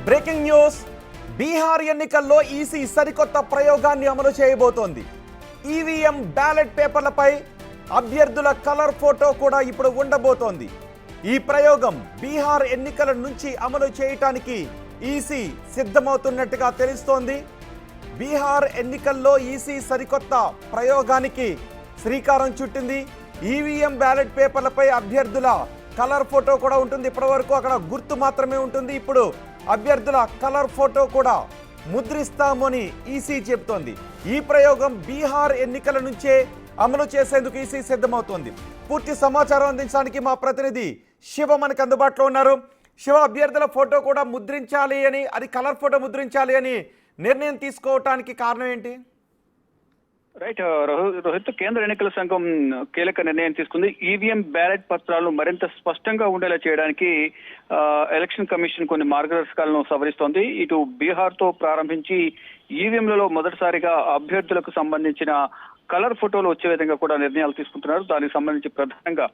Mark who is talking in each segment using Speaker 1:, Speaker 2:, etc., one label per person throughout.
Speaker 1: Breaking news. Bihar ఎన్నికల్లో EC సరికొత్త ప్రయోగాన్ని అమలు చేయబోతోంది. ఈవీఎం బ్యాలెట్ పేపర్లపై అభ్యర్థుల కలర్ ఫోటో కూడా ఇప్పుడు ఉండబోతోంది. ఈ ప్రయోగం బీహార్ ఎన్నికల నుంచి అమలు చేయటానికి ఈసీ సిద్ధమవుతున్నట్టుగా తెలుస్తోంది. బీహార్ ఎన్నికల్లో ఈసీ సరికొత్త ప్రయోగానికి శ్రీకారం చుట్టింది. ఈవీఎం బ్యాలెట్ పేపర్లపై అభ్యర్థుల కలర్ ఫోటో కూడా ఉంటుంది. ఇప్పటివరకు అక్కడ గుర్తు మాత్రమే ఉంటుంది. ఇప్పుడు అభ్యర్థుల కలర్ ఫోటో కూడా ముద్రిస్తామని ఈసీ చెబుతోంది. ఈ ప్రయోగం బీహార్ ఎన్నికల నుంచే అమలు చేసేందుకు ఈసీ సిద్ధమవుతోంది. పూర్తి సమాచారం అందించడానికి మా ప్రతినిధి శివ మనకు అందుబాటులో ఉన్నారు. శివ, అభ్యర్థుల ఫోటో కూడా ముద్రించాలి అని, అది కలర్ ఫోటో ముద్రించాలి అని నిర్ణయం తీసుకోవటానికి కారణం ఏంటి?
Speaker 2: రైట్ రోహిత్, కేంద్ర ఎన్నికల సంఘం కీలక నిర్ణయం తీసుకుంది. ఈవీఎం బ్యాలెట్ పత్రాలను మరింత స్పష్టంగా ఉండేలా చేయడానికి ఎలక్షన్ కమిషన్ కొన్ని మార్గదర్శకాలను సవరిస్తోంది. ఇటు బీహార్ తో ప్రారంభించి ఈవీఎంలలో మొదటిసారిగా అభ్యర్థులకు సంబంధించిన కలర్ ఫోటోలు వచ్చే విధంగా కూడా నిర్ణయాలు తీసుకుంటున్నారు. దానికి సంబంధించి ప్రధానంగా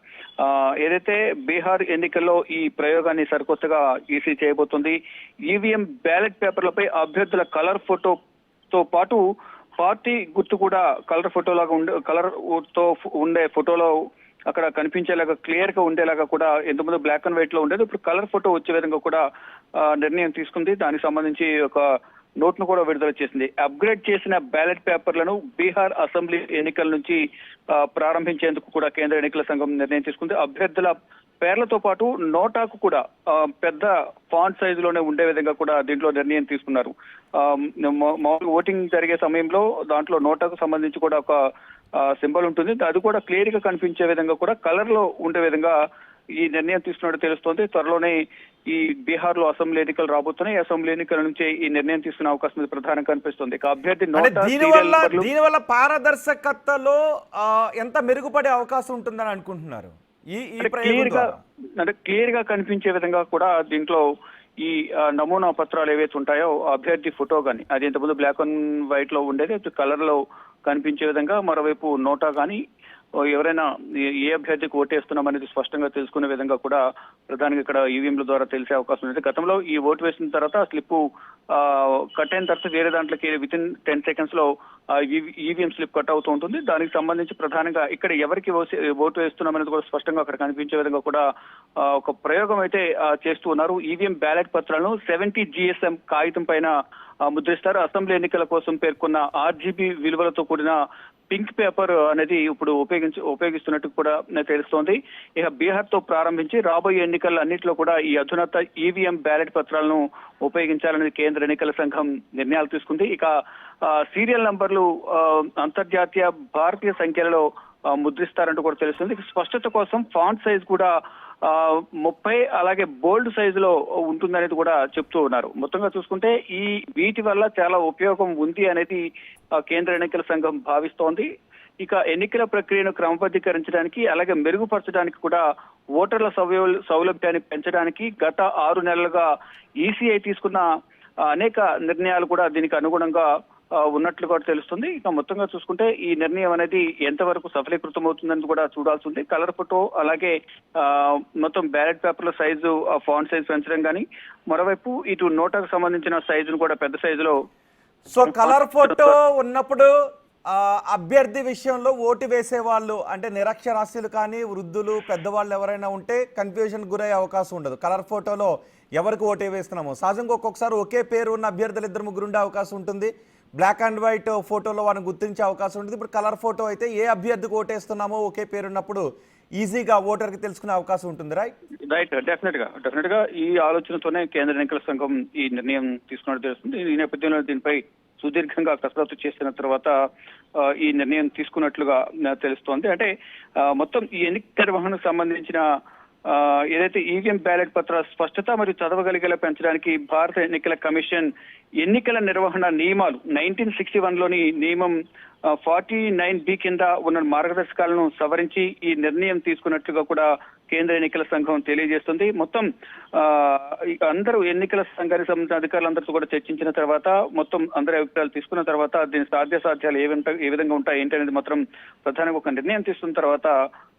Speaker 2: ఏదైతే బీహార్ ఎన్నికల్లో ఈ ప్రయోగాన్ని సరికొత్తగా ఈసీ చేయబోతుంది. ఈవీఎం బ్యాలెట్ పేపర్లపై అభ్యర్థుల కలర్ ఫోటోతో పాటు పార్టీ గుర్తు కూడా కలర్ తో ఉండే ఫోటోలో అక్కడ కనిపించేలాగా, క్లియర్ గా ఉండేలాగా కూడా, ఎంతమంది బ్లాక్ అండ్ వైట్ లో ఉండేది, ఇప్పుడు కలర్ ఫోటో వచ్చే విధంగా కూడా నిర్ణయం తీసుకుంది. దానికి సంబంధించి ఒక నోట్ ను కూడా విడుదల చేసింది. అప్గ్రేడ్ చేసిన బ్యాలెట్ పేపర్లను బీహార్ అసెంబ్లీ ఎన్నికల నుంచి ప్రారంభించేందుకు కూడా కేంద్ర ఎన్నికల సంఘం నిర్ణయం తీసుకుంది. అభ్యర్థుల పేర్లతో పాటు నోటాకు కూడా పెద్ద ఫాంట్ సైజులోనే ఉండే విధంగా కూడా దీంట్లో నిర్ణయం తీసుకున్నారు. ఓటింగ్ జరిగే సమయంలో దాంట్లో నోటాకు సంబంధించి కూడా ఒక సింబల్ ఉంటుంది. అది కూడా క్లియర్ గా కనిపించే విధంగా కూడా కలర్ లో ఉండే విధంగా ఈ నిర్ణయం తీసుకున్నట్టు తెలుస్తోంది. త్వరలోనే ఈ బీహార్ లో అసెంబ్లీ ఎన్నికలు రాబోతున్నాయి. అసెంబ్లీ ఎన్నికల నుంచి ఈ నిర్ణయం తీసుకునే అవకాశం ప్రధానంగా కనిపిస్తుంది. ఇక అభ్యర్థి
Speaker 1: దీనివల్ల పారదర్శకతలో ఎంత మెరుగుపడే అవకాశం ఉంటుందని అనుకుంటున్నారు?
Speaker 2: క్లియర్ గా కనిపించే విధంగా కూడా దీంట్లో ఈ నమూనా పత్రాలు ఏవైతే ఉంటాయో అభ్యర్థి ఫోటో కానీ, అది ఇంతకుముందు బ్లాక్ అండ్ వైట్ లో ఉండేది, కలర్ లో కనిపించే విధంగా, మరోవైపు నోటా కానీ ఎవరైనా ఏ అభ్యర్థికి ఓటేస్తున్నాం అనేది స్పష్టంగా తెలుసుకునే విధంగా కూడా ప్రధానంగా ఇక్కడ ఈవీఎంల ద్వారా తెలిసే అవకాశం ఉంది. గతంలో ఈ ఓటు వేసిన తర్వాత స్లిప్ కట్ అయిన తర్వాత వేరే దాంట్లోకి విత్ ఇన్ 10 seconds లో ఈవీఎం స్లిప్ కట్ అవుతూ ఉంటుంది. దానికి సంబంధించి ప్రధానంగా ఇక్కడ ఎవరికి ఓటు వేస్తున్నాం అనేది కూడా స్పష్టంగా అక్కడ కనిపించే విధంగా కూడా ఒక ప్రయోగం అయితే చేస్తూ ఉన్నారు. ఈవీఎం బ్యాలెట్ పత్రాలను 70 GSM కాగితం పైన ముద్రిస్తారు. అసెంబ్లీ ఎన్నికల కోసం పేర్కొన్న RGB విలువలతో కూడిన పింక్ పేపర్ అనేది ఇప్పుడు ఉపయోగిస్తున్నట్టు కూడా తెలుస్తోంది. ఇక బీహార్ తో ప్రారంభించి రాబోయే ఎన్నికలన్నింటిలో కూడా ఈ అధునాత ఈవీఎం బ్యాలెట్ పత్రాలను ఉపయోగించాలని కేంద్ర ఎన్నికల సంఘం నిర్ణయాలు తీసుకుంది. ఇక సీరియల్ నంబర్లు అంతర్జాతీయ భారతీయ సంఖ్యలలో ముద్రిస్తారంటూ కూడా తెలుస్తుంది. స్పష్టత కోసం ఫాంట్ సైజ్ కూడా 30 అలాగే బోల్డ్ సైజులో ఉంటుందనేది కూడా చెప్తూ ఉన్నారు. మొత్తంగా చూసుకుంటే వీటి వల్ల చాలా ఉపయోగం ఉంది అనేది కేంద్ర ఎన్నికల సంఘం భావిస్తోంది. ఇక ఎన్నికల ప్రక్రియను క్రమబద్ధీకరించడానికి, అలాగే మెరుగుపరచడానికి కూడా ఓటర్ల సౌలభ్యాన్ని పెంచడానికి గత 6 నెలలుగా ఈసీఐ తీసుకున్న అనేక నిర్ణయాలు కూడా దీనికి అనుగుణంగా ఉన్నట్లు కూడా తెలుస్తుంది. ఇక మొత్తంగా చూసుకుంటే ఈ నిర్ణయం అనేది ఎంతవరకు సఫలీకృతం అవుతుందని కూడా చూడాల్సి ఉంది. కలర్ ఫోటో, అలాగే మొత్తం బ్యాలెట్ పేపర్ల సైజు, ఫాంట్ సైజ్ పెంచడం కానీ, మరోవైపు ఇటు నోటాకు సంబంధించిన సైజును కూడా పెద్ద సైజులో.
Speaker 1: సో కలర్ ఫోటో ఉన్నప్పుడు అభ్యర్థి విషయంలో ఓటు వేసే వాళ్ళు, అంటే నిరక్షరాస్యులు కానీ, వృద్ధులు, పెద్దవాళ్ళు ఎవరైనా ఉంటే కన్ఫ్యూజన్ గురయ్యే అవకాశం ఉండదు. కలర్ ఫోటోలో ఎవరికి ఓటు వేస్తున్నామో సహజంగా ఒక్కొక్కసారి ఒకే పేరు ఉన్న అభ్యర్థులు 2-3 ఉండే అవకాశం ఉంటుంది. బ్లాక్ అండ్ వైట్ ఫోటోలో వారిని గుర్తించే అవకాశం ఉంటుంది. ఇప్పుడు కలర్ ఫోటో అయితే ఏ అభ్యర్థికి ఓటేస్తున్నామో ఒకే పేరున్నప్పుడు ఈజీగా ఓటర్కి తెలుసుకునే అవకాశం ఉంటుంది.
Speaker 2: రైట్ డెఫినెట్ గా ఈ ఆలోచనతోనే కేంద్ర ఎన్నికల సంఘం ఈ నిర్ణయం తీసుకున్నట్టు తెలుస్తుంది. ఈ నేపథ్యంలో దీనిపై సుదీర్ఘంగా కసరత్తు చేసిన తర్వాత ఈ నిర్ణయం తీసుకున్నట్లుగా తెలుస్తోంది. అంటే మొత్తం ఈ ఎన్నికల నిర్వహణకు సంబంధించిన ఏదైతే ఈవీఎం బ్యాలెట్ పత్రాల స్పష్టత మరియు చదవగలిగేలా పెంచడానికి భారత ఎన్నికల కమిషన్ ఎన్నికల నిర్వహణ నియమాలు 1961లోని నియమం 49B కింద ఉన్న మార్గదర్శకాలను సవరించి ఈ నిర్ణయం తీసుకున్నట్లుగా కూడా కేంద్ర ఎన్నికల సంఘం తెలియజేస్తుంది. మొత్తం అందరూ ఎన్నికల సంఘానికి సంబంధించిన అధికారులందరితో కూడా చర్చించిన తర్వాత, మొత్తం అందరి అభిప్రాయాలు తీసుకున్న తర్వాత దీని సాధ్యాసాధ్యాలు ఏ విధంగా ఉంటాయి ఏంటి అనేది మాత్రం ప్రధానంగా ఒక నిర్ణయం తీసుకున్న తర్వాత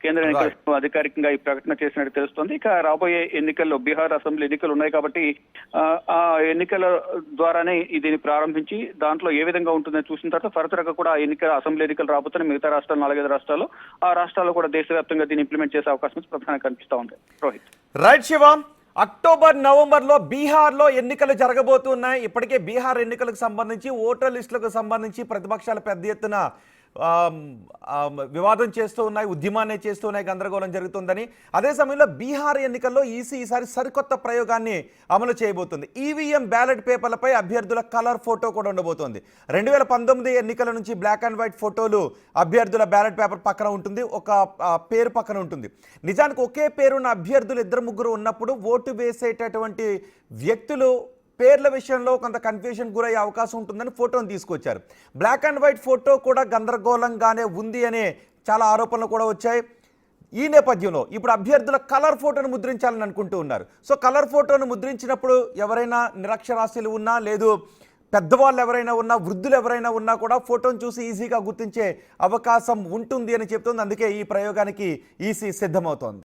Speaker 2: కేంద్ర ఎన్నికల సంఘం అధికారికంగా ఈ ప్రకటన చేసినట్టు తెలుస్తోంది. ఇక రాబోయే ఎన్నికల్లో బీహార్ అసెంబ్లీ ఎన్నికలు ఉన్నాయి కాబట్టి ఆ ఎన్నికల ద్వారానే దీన్ని ప్రారంభించి దాంట్లో ఏ విధంగా ఉంటుందని చూసిన తర్వాత ఫర్దర్ గా కూడా అసెంబ్లీ ఎన్నికలు రాబోతున్న మిగతా రాష్ట్రాలు 4-5 రాష్ట్రాల్లో ఆ రాష్ట్రాల్లో కూడా దేశవ్యాప్తంగా దీన్ని ఇంప్లిమెంట్ చేసే అవకాశం ప్రధానంగా కనిపిస్తా ఉంది. రోహిత్.
Speaker 1: రైట్ శివ, అక్టోబర్ నవంబర్లో బీహార్లో ఎన్నికలు జరగబోతున్నాయి. ఇప్పటికే బీహార్ ఎన్నికలకు సంబంధించి ఓటర్ లిస్టులకు సంబంధించి ప్రతిపక్షాలు పెద్ద ఎత్తున వివాదం చేస్తూ ఉన్నాయి, ఉద్యమాన్ని చేస్తూ ఉన్నాయి, గందరగోళం జరుగుతుందని. అదే సమయంలో బీహార్ ఎన్నికల్లో ఈసారి సరికొత్త ప్రయోగాన్ని అమలు చేయబోతుంది. ఈవీఎం బ్యాలెట్ పేపర్లపై అభ్యర్థుల కలర్ ఫోటో కూడా ఉండబోతోంది. 2019 ఎన్నికల నుంచి బ్లాక్ అండ్ వైట్ ఫోటోలు అభ్యర్థుల బ్యాలెట్ పేపర్ పక్కన ఉంటుంది, ఒక పేరు పక్కన ఉంటుంది. నిజానికి ఒకే పేరున్న అభ్యర్థులు 2-3 ఉన్నప్పుడు ఓటు వేసేటటువంటి వ్యక్తులు పేర్ల విషయంలో కొంత కన్ఫ్యూషన్ గురయ్యే అవకాశం ఉంటుందని ఫోటోను తీసుకొచ్చారు. బ్లాక్ అండ్ వైట్ ఫోటో కూడా గందరగోళంగానే ఉంది అనే చాలా ఆరోపణలు కూడా వచ్చాయి. ఈ నేపథ్యంలో ఇప్పుడు అభ్యర్థుల కలర్ ఫోటోను ముద్రించాలని అనుకుంటూ ఉన్నారు. సో కలర్ ఫోటోను ముద్రించినప్పుడు ఎవరైనా నిరక్షరాస్యులు ఉన్నా, లేదు పెద్దవాళ్ళు ఎవరైనా ఉన్నా, వృద్ధులు ఎవరైనా ఉన్నా కూడా ఫోటోను చూసి ఈజీగా గుర్తించే అవకాశం ఉంటుంది అని చెప్తుంది. అందుకే ఈ ప్రయోగానికి ఈసీ సిద్ధమవుతోంది.